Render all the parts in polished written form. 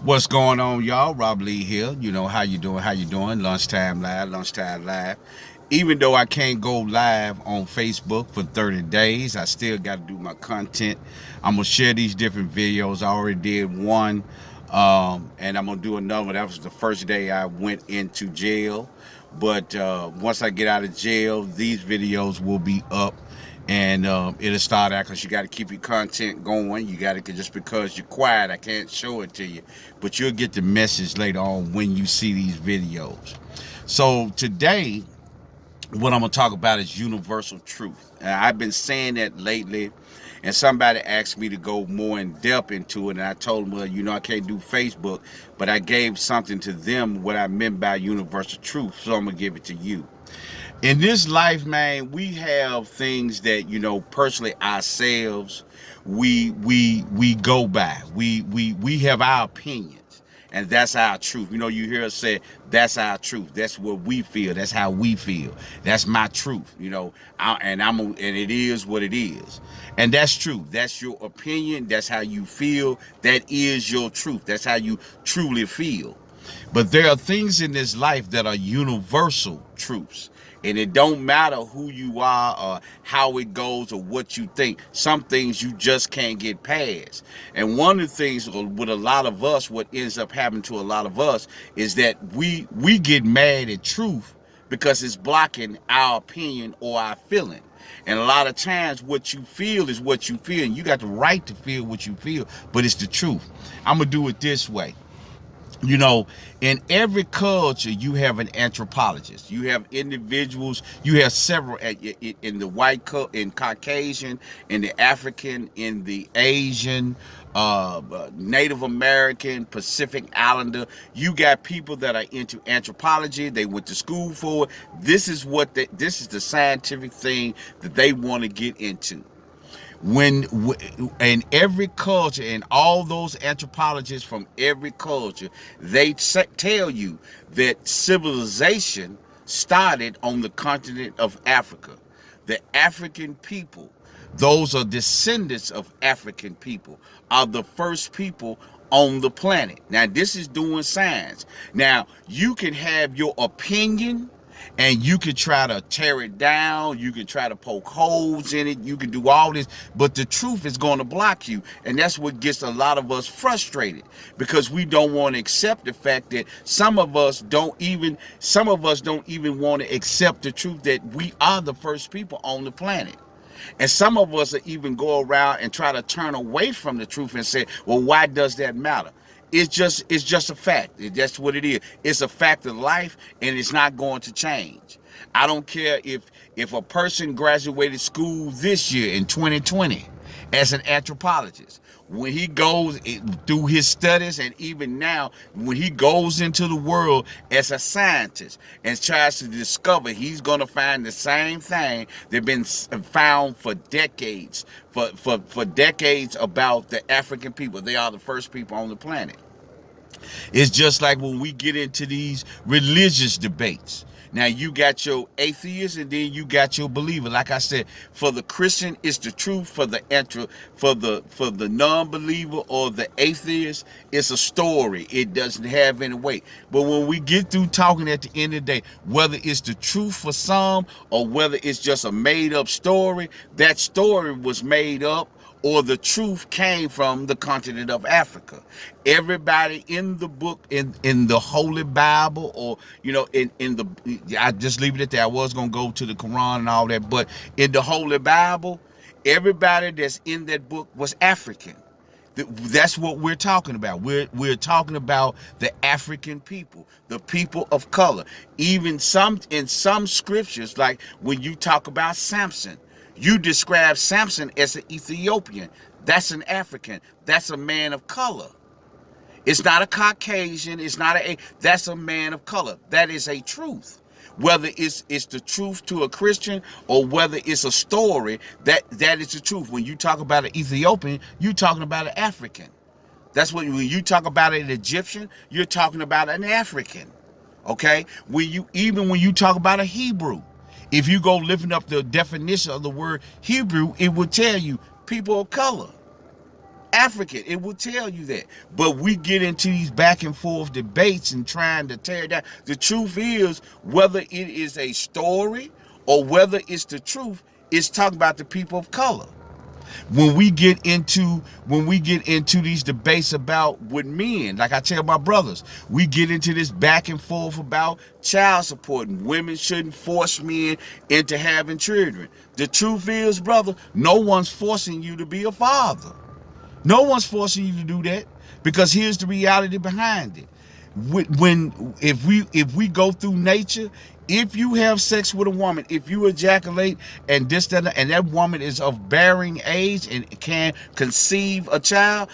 What's going on, y'all? Rob Lee here. You know, how you doing? How you doing? Lunchtime live, lunchtime live. Even though I can't go live on Facebook for 30 days, I still got to do my content. I'm going to share these different videos. I already did one, and I'm going to do another. That was the first day I went into jail. But once I get out of jail, these videos will be up, and it'll start out because you got to keep your content going. You got to, just because you're quiet, I can't show it to you, but you'll get the message later on when you see these videos. So today, what I'm gonna talk about is universal truth. And I've been saying that lately, and somebody asked me to go more in depth into it, and I told them, well, I can't do Facebook, but I gave something to them what I meant by universal truth, so I'm gonna give it to you. In this life, man, we have things that, personally ourselves, we go by. We have our opinions, and that's our truth. You hear us say that's our truth. That's what we feel. That's how we feel. That's my truth. And it is what it is, and that's true. That's your opinion. That's how you feel. That is your truth. That's how you truly feel. But there are things in this life that are universal truths. And it don't matter who you are or how it goes or what you think. Some things you just can't get past. And one of the things with a lot of us, what ends up happening to a lot of us, is that we get mad at truth because it's blocking our opinion or our feeling. And a lot of times what you feel is what you feel. And you got the right to feel what you feel, but it's the truth. I'm going to do it this way. In every culture, you have an anthropologist. You have individuals. You have several in the in Caucasian, in the African, in the Asian, Native American, Pacific Islander. You got people that are into anthropology. They went to school for it. This is the scientific thing that they want to get into. When in every culture, and all those anthropologists from every culture, they tell you that civilization started on the continent of Africa. The African people, those are descendants of African people, are the first people on the planet. Now, this is doing science. Now, you can have your opinion, and you can try to tear it down. You can try to poke holes in it. You can do all this, but the truth is going to block you. And that's what gets a lot of us frustrated, because we don't want to accept the fact that some of us don't even want to accept the truth that we are the first people on the planet. And some of us are even go around and try to turn away from the truth and say, well, why does that matter? It's just a fact. That's what it is. It's a fact of life, and it's not going to change. I don't care if a person graduated school this year in 2020 as an anthropologist. When he goes through his studies, and even now, when he goes into the world as a scientist and tries to discover, he's going to find the same thing that's been found for decades, for decades, about the African people. They are the first people on the planet. It's just like when we get into these religious debates. Now, you got your atheists, and then you got your believer. Like I said, for the Christian, it's the truth. For the non-believer or the atheist, it's a story. It doesn't have any weight. But when we get through talking at the end of the day, whether it's the truth for some or whether it's just a made-up story, that story was made up, or the truth came from the continent of Africa. Everybody in the book, in the Holy Bible, or in the, I just leave it at that. I was gonna go to the Quran and all that, but in the Holy Bible, everybody that's in that book was African. That's what we're talking about. We're talking about the African people, the people of color. Even in some scriptures, like when you talk about Samson, you describe Samson as an Ethiopian. That's an African. That's a man of color. It's not a Caucasian. That's a man of color. That is a truth. Whether it's the truth to a Christian or whether it's a story, that is the truth. When you talk about an Ethiopian, you're talking about an African. That's when you talk about an Egyptian, you're talking about an African. Okay? When you talk about a Hebrew, if you go lifting up the definition of the word Hebrew, it will tell you people of color, African. It will tell you that. But we get into these back and forth debates and trying to tear it down. The truth is, whether it is a story or whether it's the truth, it's talking about the people of color. When we get into these debates about with men, like I tell my brothers, we get into this back and forth about child support and women shouldn't force men into having children. The truth is, brother, no one's forcing you to be a father. No one's forcing you to do that, because here's the reality behind it. If we go through nature, if you have sex with a woman, if you ejaculate and that woman is of bearing age and can conceive a child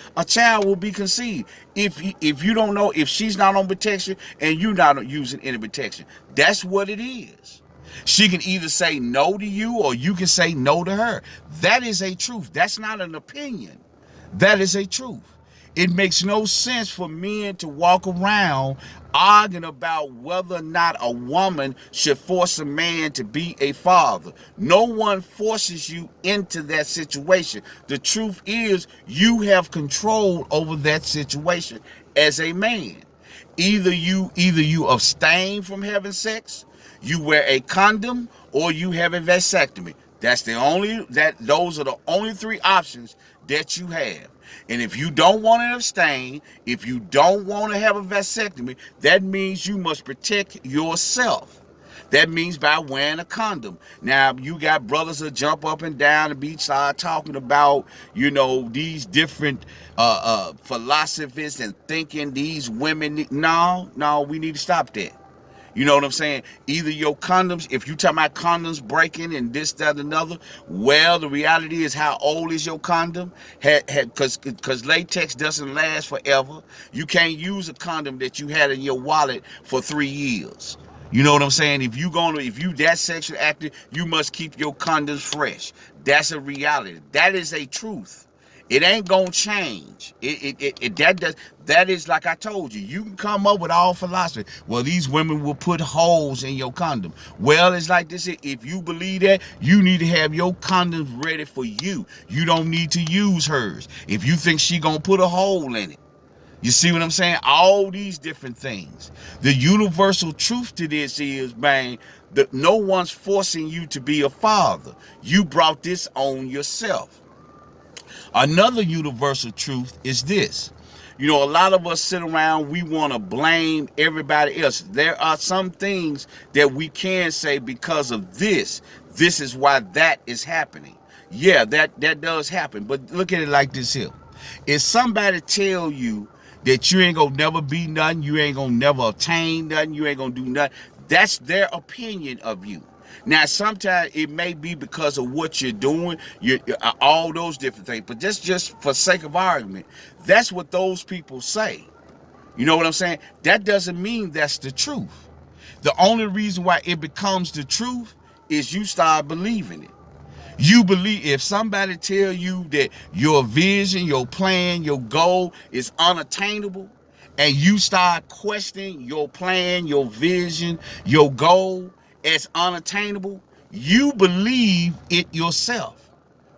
will be conceived. If you don't know, if she's not on protection and you're not using any protection, that's what it is. She can either say no to you or you can say no to her. That is a truth. That's not an opinion. That is a truth. It makes no sense for men to walk around arguing about whether or not a woman should force a man to be a father. No one forces you into that situation. The truth is, you have control over that situation as a man. Either you abstain from having sex, you wear a condom, or you have a vasectomy. Those are the only three options that you have. And if you don't want to abstain, if you don't want to have a vasectomy, that means you must protect yourself. That means by wearing a condom. Now, you got brothers that jump up and down the beach side talking about, these different philosophies and thinking these women. No, we need to stop that. You know what I'm saying? Either your condoms, if you talking about condoms breaking and this, that, and another, well, the reality is, how old is your condom? Because latex doesn't last forever. You can't use a condom that you had in your wallet for 3 years. You know what I'm saying? If you that sexually active, you must keep your condoms fresh. That's a reality. That is a truth. It ain't gonna change. That is, like I told you, you can come up with all philosophy. Well, these women will put holes in your condom. Well, it's like this. If you believe that, you need to have your condoms ready for you. You don't need to use hers. If you think she gonna put a hole in it. You see what I'm saying? All these different things. The universal truth to this is, man, that no one's forcing you to be a father. You brought this on yourself. Another universal truth is this. A lot of us sit around, we want to blame everybody else. There are some things that we can say because of this. This is why that is happening. Yeah, that does happen. But look at it like this here. If somebody tell you that you ain't gonna never be nothing, you ain't gonna never attain nothing, you ain't gonna do nothing, that's their opinion of you. Now, sometimes it may be because of what you're doing, all those different things. But just for sake of argument, that's what those people say. You know what I'm saying? That doesn't mean that's the truth. The only reason why it becomes the truth is you start believing it. You believe, if somebody tell you that your vision, your plan, your goal is unattainable, and you start questioning your plan, your vision, your goal as unattainable, you believe it yourself.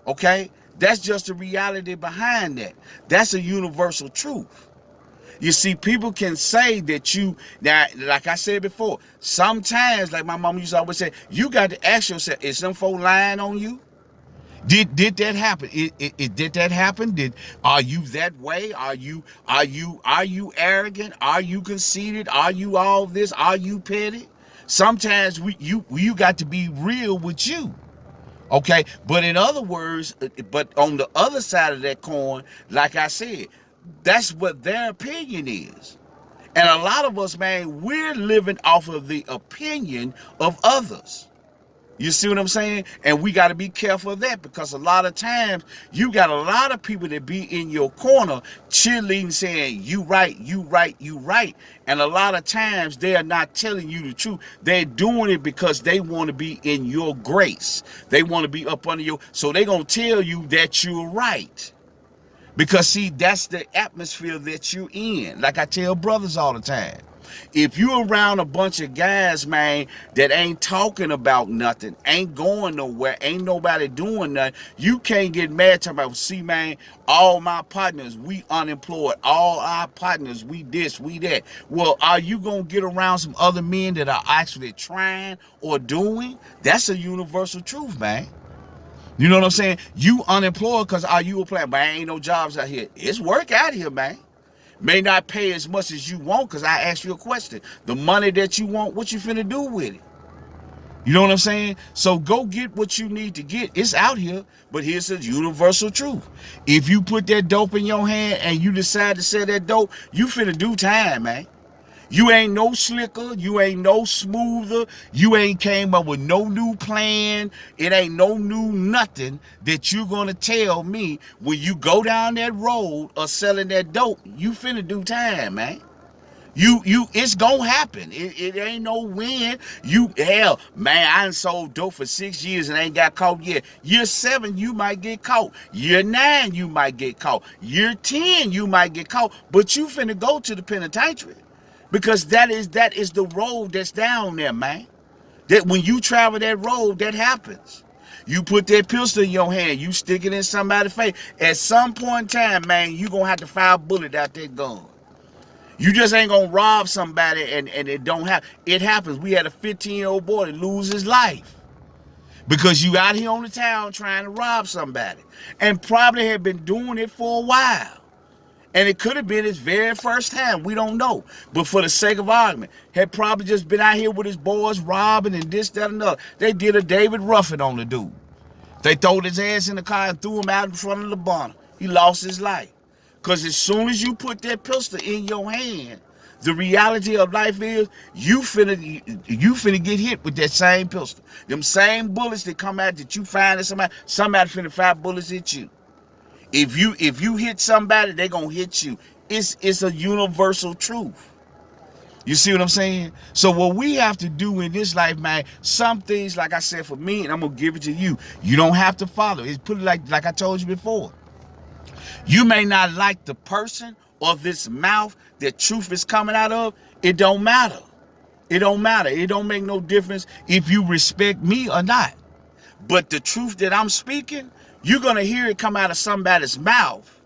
Okay? That's just the reality behind that. That's a universal truth. You see, people can say that now, like I said before, sometimes, like my mom used to always say, you got to ask yourself, is some folk lying on you? Did that happen? Did that happen? Are you that way? Are you arrogant? Are you conceited? Are you all this? Are you petty? Sometimes you got to be real with you. Okay, but in other words, but on the other side of that coin, like I said, that's what their opinion is. And a lot of us, man, we're living off of the opinion of others. You see what I'm saying? And we got to be careful of that, because a lot of times you got a lot of people that be in your corner cheerleading, saying you right, you right, you right. And a lot of times they are not telling you the truth. They're doing it because they want to be in your grace. They want to be up under so they're going to tell you that you're right. Because see, that's the atmosphere that you're in. Like I tell brothers all the time. If you around a bunch of guys, man, that ain't talking about nothing, ain't going nowhere, ain't nobody doing nothing, you can't get mad talking about, see, man, all my partners, we unemployed. All our partners, we this, we that. Well, are you going to get around some other men that are actually trying or doing? That's a universal truth, man. You know what I'm saying? You unemployed because are you a player? But ain't no jobs out here. It's work out here, man. May not pay as much as you want, because I asked you a question. The money that you want, what you finna do with it? You know what I'm saying? So go get what you need to get. It's out here, but here's the universal truth. If you put that dope in your hand and you decide to sell that dope, you finna do time, man. You ain't no slicker. You ain't no smoother. You ain't came up with no new plan. It ain't no new nothing that you're going to tell me when you go down that road of selling that dope. You finna do time, man. It's gonna happen. It ain't no win. Hell, man, I done sold dope for 6 years and ain't got caught yet. Year 7, you might get caught. Year 9, you might get caught. Year 10, you might get caught. But you finna go to the penitentiary. Because that is the road that's down there, man. That when you travel that road, that happens. You put that pistol in your hand, you stick it in somebody's face. At some point in time, man, you gonna have to fire a bullet out that gun. You just ain't gonna rob somebody and it don't happen. It happens. We had a 15-year-old boy that lose his life because you out here on the town trying to rob somebody and probably had been doing it for a while. And it could have been his very first time. We don't know. But for the sake of argument, had probably just been out here with his boys robbing and this, that, and other. They did a David Ruffin on the dude. They throwed his ass in the car and threw him out in front of the barn. He lost his life. Because as soon as you put that pistol in your hand, the reality of life is you finna get hit with that same pistol. Them same bullets that come out that you find at somebody finna fire bullets at you. If you hit somebody, they gonna hit you. It's a universal truth. You see what I'm saying? So what we have to do in this life, man, some things, like I said, for me, and I'm gonna give it to you, you don't have to follow. It's put it like I told you before. You may not like the person or this mouth that truth is coming out of. It don't matter. It don't matter. It don't make no difference if you respect me or not. But the truth that I'm speaking, you're going to hear it come out of somebody's mouth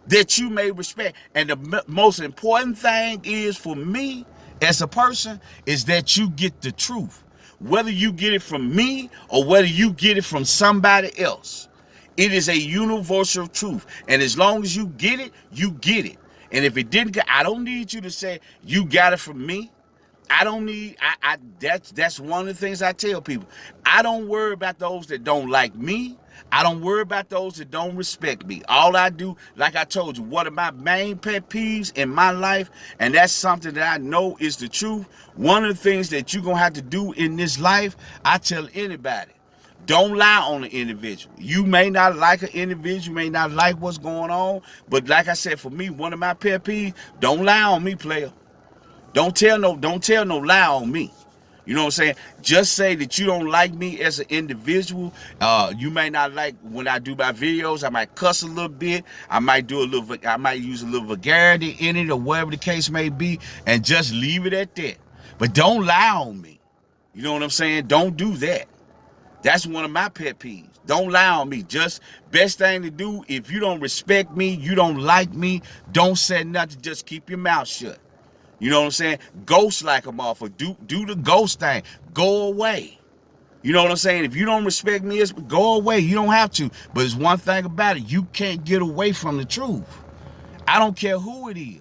that you may respect. And the most important thing is for me as a person is that you get the truth. Whether you get it from me or whether you get it from somebody else. It is a universal truth. And as long as you get it, you get it. And if it didn't, I don't need you to say you got it from me. I don't need, that's one of the things I tell people. I don't worry about those that don't like me. I don't worry about those that don't respect me. All I do, like I told you, one of my main pet peeves in my life, and that's something that I know is the truth. One of the things that you're going to have to do in this life, I tell anybody, don't lie on an individual. You may not like an individual, you may not like what's going on, but like I said, for me, one of my pet peeves, don't lie on me, player. Don't tell no lie on me. You know what I'm saying? Just say that you don't like me as an individual. You may not like when I do my videos. I might cuss a little bit. I might use a little vulgarity in it or whatever the case may be, and just leave it at that. But don't lie on me. You know what I'm saying? Don't do that. That's one of my pet peeves. Don't lie on me. Just best thing to do, if you don't respect me, you don't like me, don't say nothing. Just keep your mouth shut. You know what I'm saying? Ghost like a motherfucker. Do the ghost thing. Go away. You know what I'm saying? If you don't respect me, go away. You don't have to. But there's one thing about it. You can't get away from the truth. I don't care who it is.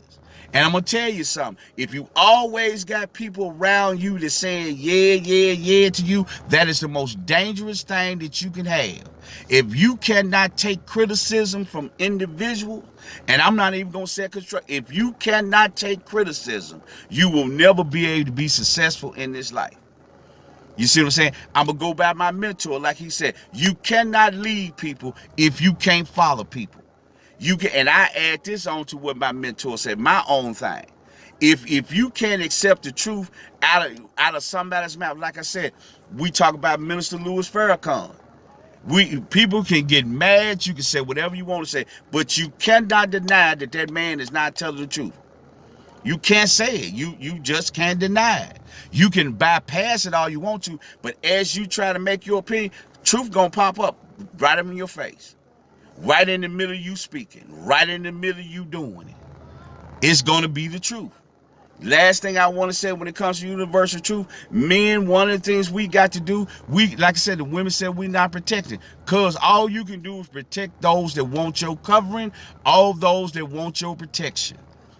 And I'm going to tell you something. If you always got people around you that's saying yeah to you, that is the most dangerous thing that you can have. If you cannot take criticism from individuals, and I'm not even going to say if you cannot take criticism, you will never be able to be successful in this life. You see what I'm saying? I'm going to go by my mentor, like he said. You cannot lead people if you can't follow people. You can, and I add this on to what my mentor said, my own thing. If you can't accept the truth out of somebody's mouth, like I said, we talk about Minister Louis Farrakhan. People can get mad, you can say whatever you want to say, but you cannot deny that that man is not telling the truth. You can't say it. You just can't deny it. You can bypass it all you want to, but as you try to make your opinion, truth gonna pop up right in your face, right in the middle of you speaking, right in the middle of you doing it. It's gonna be the truth. Last thing I want to say when it comes to universal truth, men, one of the things we got to do, like I said, the women said we're not protected, because all you can do is protect those that want your covering, all those that want your protection.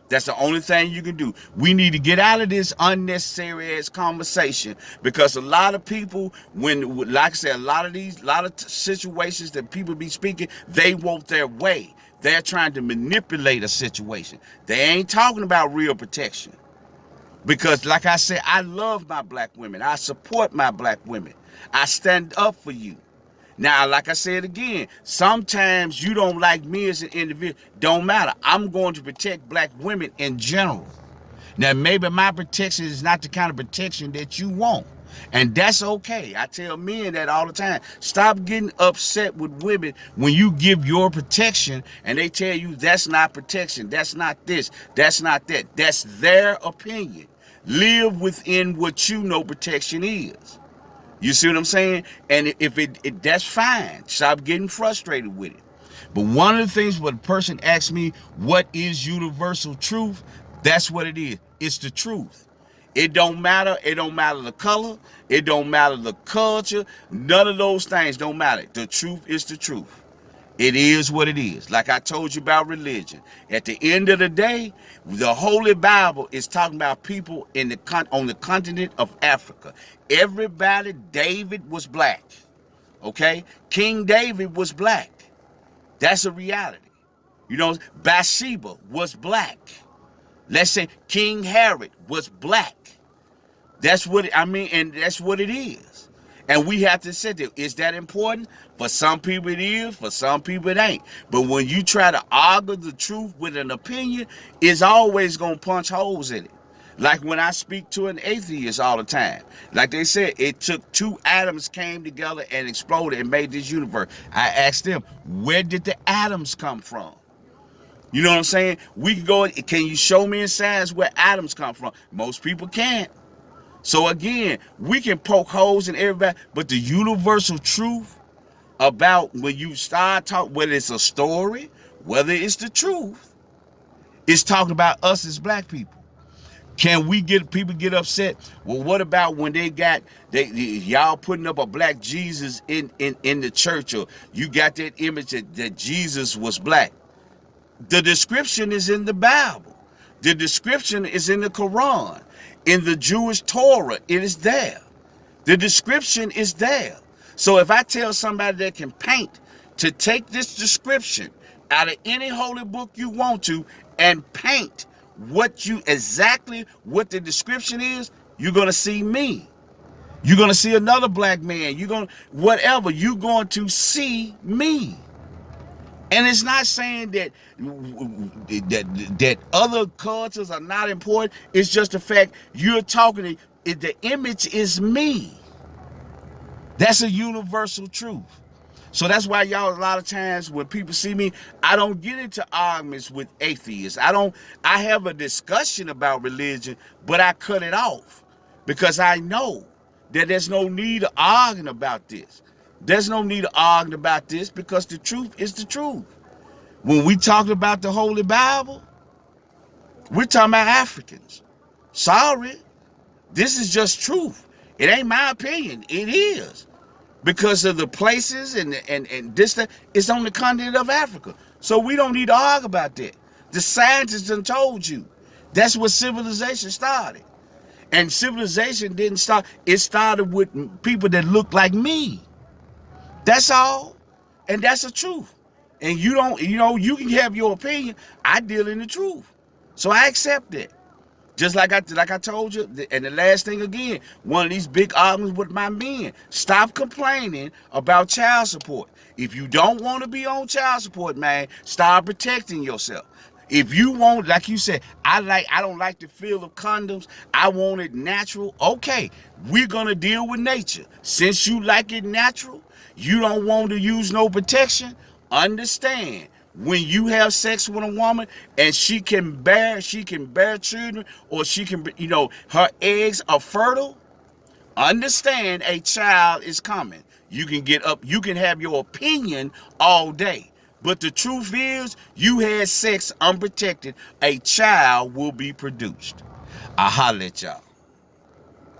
That's the only thing you can do. We need to get out of this unnecessary ass conversation, because a lot of people, like I said, a lot of situations that people be speaking, they want their way. They're trying to manipulate a situation. They ain't talking about real protection. Because like I said, I love my black women. I support my black women. I stand up for you. Now, like I said again, sometimes you don't like me as an individual. Don't matter. I'm going to protect black women in general. Now, maybe my protection is not the kind of protection that you want. And that's okay. I tell men that all the time. Stop getting upset with women when you give your protection and they tell you that's not protection, that's not this, that's not that. That's their opinion. Live within what you know protection is. You see what I'm saying? And if that's fine. Stop getting frustrated with it. But one of the things when a person asks me, what is universal truth? That's what it is. It's the truth. It don't matter. It don't matter the color. It don't matter the culture. None of those things don't matter. The truth is the truth. It is what it is. Like I told you about religion. At the end of the day, the Holy Bible is talking about people on the continent of Africa. Everybody, David was black. Okay? King David was black. That's a reality. You know, Bathsheba was black. Let's say King Herod was black. That's what and that's what it is. And we have to say that. Is that important? For some people it is, for some people it ain't. But when you try to argue the truth with an opinion, it's always gonna punch holes in it. Like when I speak to an atheist all the time. Like they said, it took two atoms came together and exploded and made this universe. I asked them, where did the atoms come from? You know what I'm saying? We can go, can you show me in science where atoms come from? Most people can't. So again, we can poke holes in everybody, but the universal truth about when you start talking, whether it's a story, whether it's the truth, it's talking about us as black people. Can we get people get upset? Well, what about when y'all putting up a black Jesus in the church, or you got that image that Jesus was black? The description is in the Bible. The description is in the Quran. In the Jewish Torah, it is there. The description is there. So if I tell somebody that can paint to take this description out of any holy book you want to and paint exactly what the description is, you're going to see me. You're going to see another black man. You're going to see me. And it's not saying that other cultures are not important. It's just the fact you're talking, the image is me. That's a universal truth. So that's why y'all, a lot of times when people see me, I don't get into arguments with atheists. I have a discussion about religion, but I cut it off because I know that there's no need of arguing about this. There's no need of arguing about this because the truth is the truth. When we talk about the Holy Bible, we're talking about Africans. Sorry, this is just truth. It ain't my opinion. It is. Because of the places and this, it's on the continent of Africa. So we don't need to argue about that. The scientists done told you. That's what civilization started. And civilization didn't start. It started with people that look like me. That's all. And that's the truth. And you can have your opinion. I deal in the truth. So I accept it. Just like I told you, and the last thing again, one of these big arguments with my men, stop complaining about child support. If you don't want to be on child support, man, start protecting yourself. If you want, like you said, I don't like the feel of condoms. I want it natural. Okay, we're gonna deal with nature. Since you like it natural, you don't want to use no protection. Understand, when you have sex with a woman and she can bear children, or she can, her eggs are fertile. Understand, a child is coming. You can get up, you can have your opinion all day. But the truth is, you had sex unprotected, a child will be produced. I holler at y'all.